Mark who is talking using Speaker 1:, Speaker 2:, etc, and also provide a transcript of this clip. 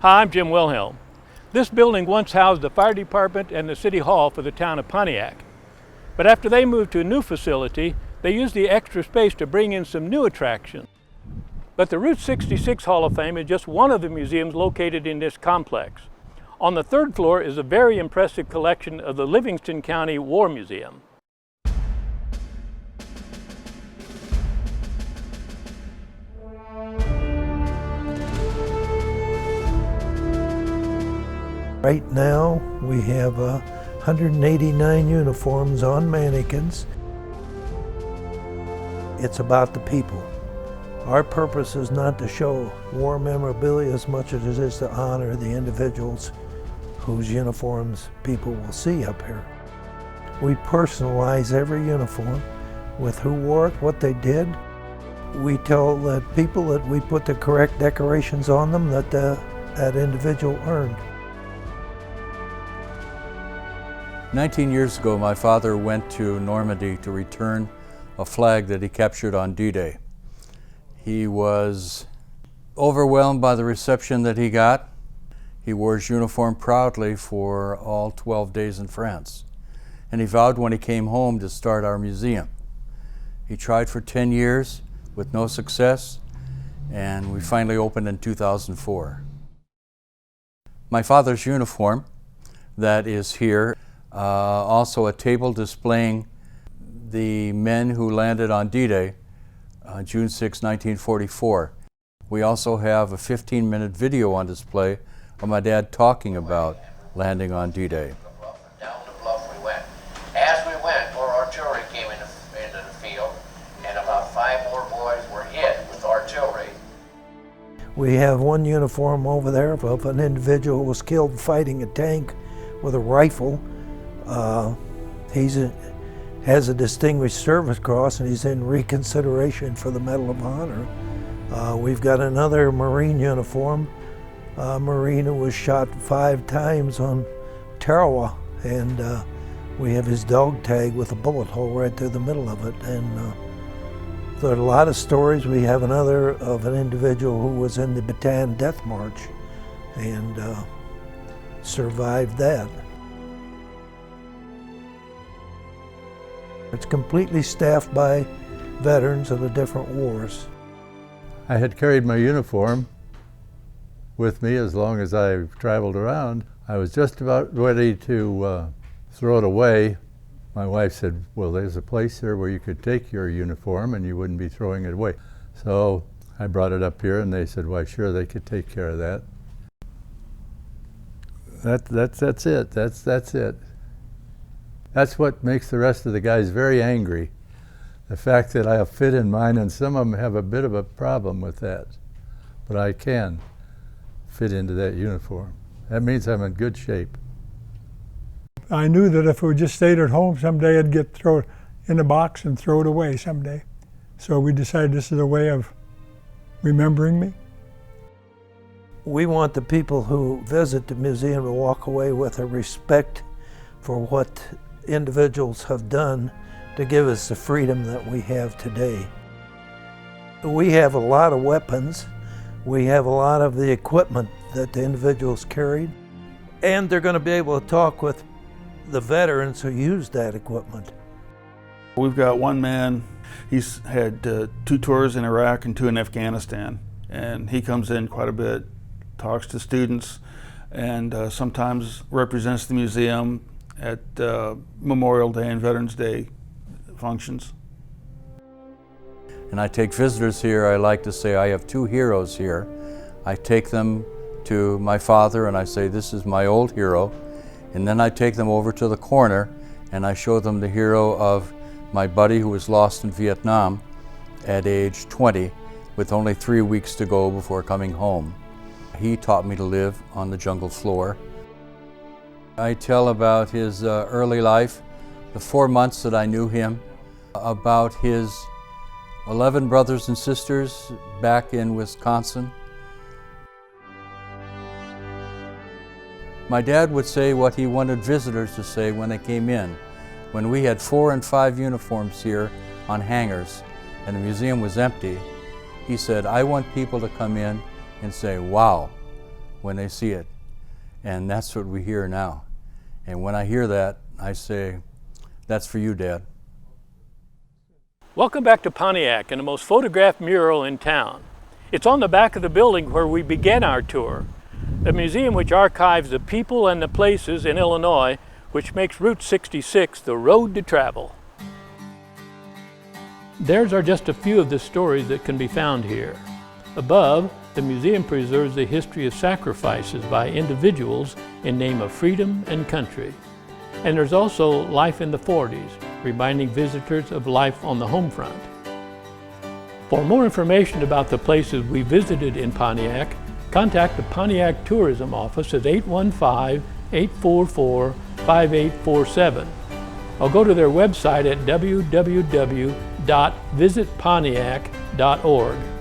Speaker 1: Hi, I'm Jim Wilhelm. This building once housed the fire department and the city hall for the town of Pontiac. But after they moved to a new facility, they used the extra space to bring in some new attractions. But the Route 66 Hall of Fame is just one of the museums located in this complex. On the third floor is a very impressive collection of the Livingston County War Museum.
Speaker 2: Right now, we have 189 uniforms on mannequins. It's about the people. Our purpose is not to show war memorabilia as much as it is to honor the individuals whose uniforms people will see up here. We personalize every uniform with who wore it, what they did. We tell the people that we put the correct decorations on them that that individual earned.
Speaker 3: 19 years ago, my father went to Normandy to return a flag that he captured on D-Day. He was overwhelmed by the reception that he got. He wore his uniform proudly for all 12 days in France. And he vowed when he came home to start our museum. He tried for 10 years with no success, and we finally opened in 2004. My father's uniform that is here, also a table displaying the men who landed on D-Day, June 6, 1944. We also have a 15-minute video on display of my dad talking about landing on D-Day.
Speaker 4: Down the bluff we went. As we went, more artillery came into the field, and about 5 more boys were hit with artillery.
Speaker 2: We have one uniform over there of an individual who was killed fighting a tank with a rifle. He has a Distinguished Service Cross, and he's in reconsideration for the Medal of Honor. We've got another Marine uniform, a Marine who was shot 5 times on Tarawa, and we have his dog tag with a bullet hole right through the middle of it. And there are a lot of stories. We have another of an individual who was in the Bataan Death March and survived that. It's completely staffed by veterans of the different wars.
Speaker 5: I had carried my uniform with me as long as I traveled around. I was just about ready to throw it away. My wife said, well, there's a place here where you could take your uniform and you wouldn't be throwing it away. So I brought it up here and they said, why, sure, they could take care of that. That's it. That's it. That's what makes the rest of the guys very angry. The fact that I have fit in mine, and some of them have a bit of a problem with that. But I can fit into that uniform. That means I'm in good shape.
Speaker 6: I knew that if we just stayed at home, someday I'd get thrown in a box and throw it away someday. So we decided this is a way of remembering me.
Speaker 2: We want the people who visit the museum to walk away with a respect for what individuals have done to give us the freedom that we have today. We have a lot of weapons. We have a lot of the equipment that the individuals carried. And they're going to be able to talk with the veterans who used that equipment.
Speaker 7: We've got one man, he's had 2 tours in Iraq and 2 in Afghanistan. And he comes in quite a bit, talks to students, and sometimes represents the museum at Memorial Day and Veterans Day functions.
Speaker 3: And I take visitors here. I like to say I have 2 heroes here. I take them to my father and I say, this is my old hero. And then I take them over to the corner and I show them the hero of my buddy who was lost in Vietnam at age 20 with only 3 weeks to go before coming home. He taught me to live on the jungle floor. I tell about his early life, the 4 months that I knew him, about his 11 brothers and sisters back in Wisconsin. My dad would say what he wanted visitors to say when they came in. When we had 4 and 5 uniforms here on hangers and the museum was empty, he said, I want people to come in and say, wow, when they see it. And that's what we hear now. And when I hear that, I say, that's for you, Dad.
Speaker 1: Welcome back to Pontiac and the most photographed mural in town. It's on the back of the building where we began our tour, the museum which archives the people and the places in Illinois which makes Route 66 the road to travel. Theirs are just a few of the stories that can be found here. Above, the museum preserves the history of sacrifices by individuals in name of freedom and country. And there's also Life in the 40s, reminding visitors of life on the home front. For more information about the places we visited in Pontiac, contact the Pontiac Tourism Office at 815-844-5847. Or go to their website at www.visitpontiac.org.